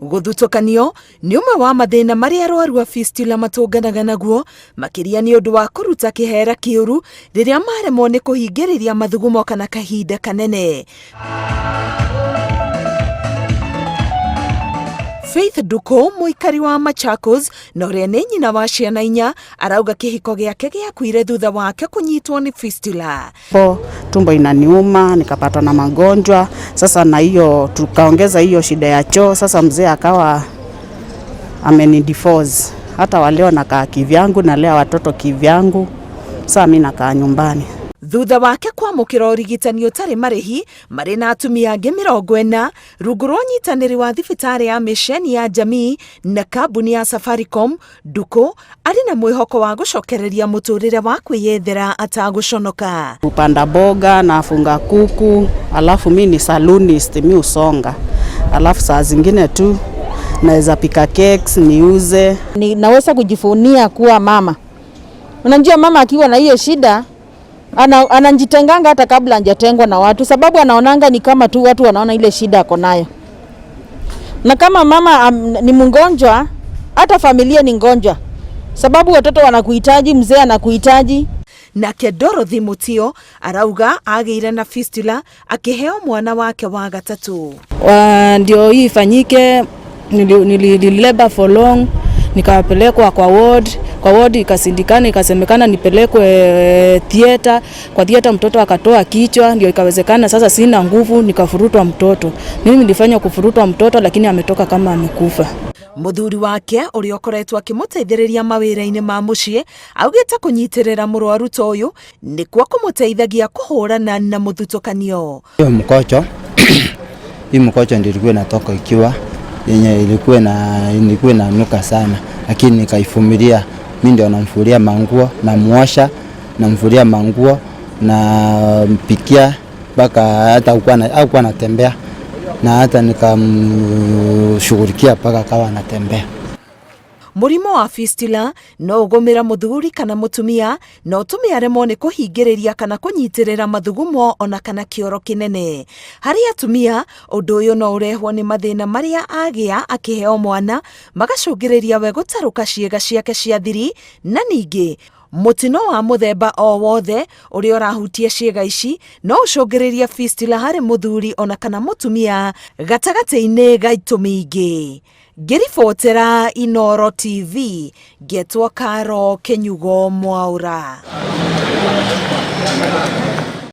Guthutukanio ni umwe wa mathina maria arwaru a fistula matunganaga naguo makiria ni undu wa kuruta kihera kiuru riria maremwo ni kuhingiriria mathugumo kana kahinda kanene. Faith Duko, muikari wa Machakos na uria ni nyina wa ciana 4, arauga kihiko giake giakuire thutha wake kunyitwo ni fistula. Tumbo inaniuma, nikapata na magonjwa. Sasa na hiyo tukaongeza hiyo shida ya choo. Sasa mzee akawa amenidivorce. Hata waleo nakaa kivyangu, nalea watoto kivyangu. Sasa mimi nakaa nyumbani. Thutha wake kwamukira urigitani utari marihi mari na atumia angi 40 rungu rwa nyitaniri wa thibitari ya misheni ya jamii na kambuni ya Safaricom, Duko ari na mwihoko wa gucokereria muturire wa kwiyethera ataguconoka. Kupanda boga na afunga kuku, alafu mimi ni salonist, mimi usonga. Alafu saa zingine tu naweza pika cakes niuze. Naweza kujifunia kuwa mama. Unajua mama akiwa na hiyo shida anajitenganga hata kabla hajatengwa na watu, sababu anaonanga ni kama tu watu wanaona ile shida ako nayo. Na kama mama ni mgonjwa, hata familia ni ngonjwa, sababu watoto wanakuhitaji, mzee anakuhitaji. Nake Dorothy Mutio arauga ageire na fistula akiheo mwana wake wa gatatu. Ndio hii ifanyike, nilileba for long, nikapelekwa kwa ward. Kwa ward ikasindikana, ikasemekana nipelekwe theater. Kwa theater mtoto akatoa kichwa, ndio ikawezekana sasa sina nguvu, nikafurutwa mtoto. Mimi nilifanya kufurutwa mtoto, lakini ametoka kama amekufa. Muthuri wake uri okoretwo akimuteithiriria mawira-ini ma mucii augite kunyitirira murwaru ta uyu ni kwa kumuteithagia kuhurana na muthutukanio. Hii mkocho ndio ilikuwa inatoka ikiwa yenye ilikuwa na nuka sana, lakini nikaifumilia. Mimi ndio namfulia manguo, namuosha, namfulia manguo na mpikia mpaka hata hakuwa anatembea, na hata nikamshughulikia mpaka akawa anatembea. Murimo wa fistula no ugumira muthuri kana mutumia no utume aremwo ni kuhingiriria kana kunyitirira mathugumo ona kana kioro kinene. Hari atumia undu uyu no urehwo ni mathina maria agia akiheo mwana magacungiriria we gutaruka ciega ciake cia thiri, na ningi mutino wa muthemba o wothe uri urahutia ciega ici no ucungiriria fistula hari muthuri ona kana mutumia gatagati-ini ga itumi ingi. Ngiribotera Inooro TV, getwo Karo Kenyugo Mwaura.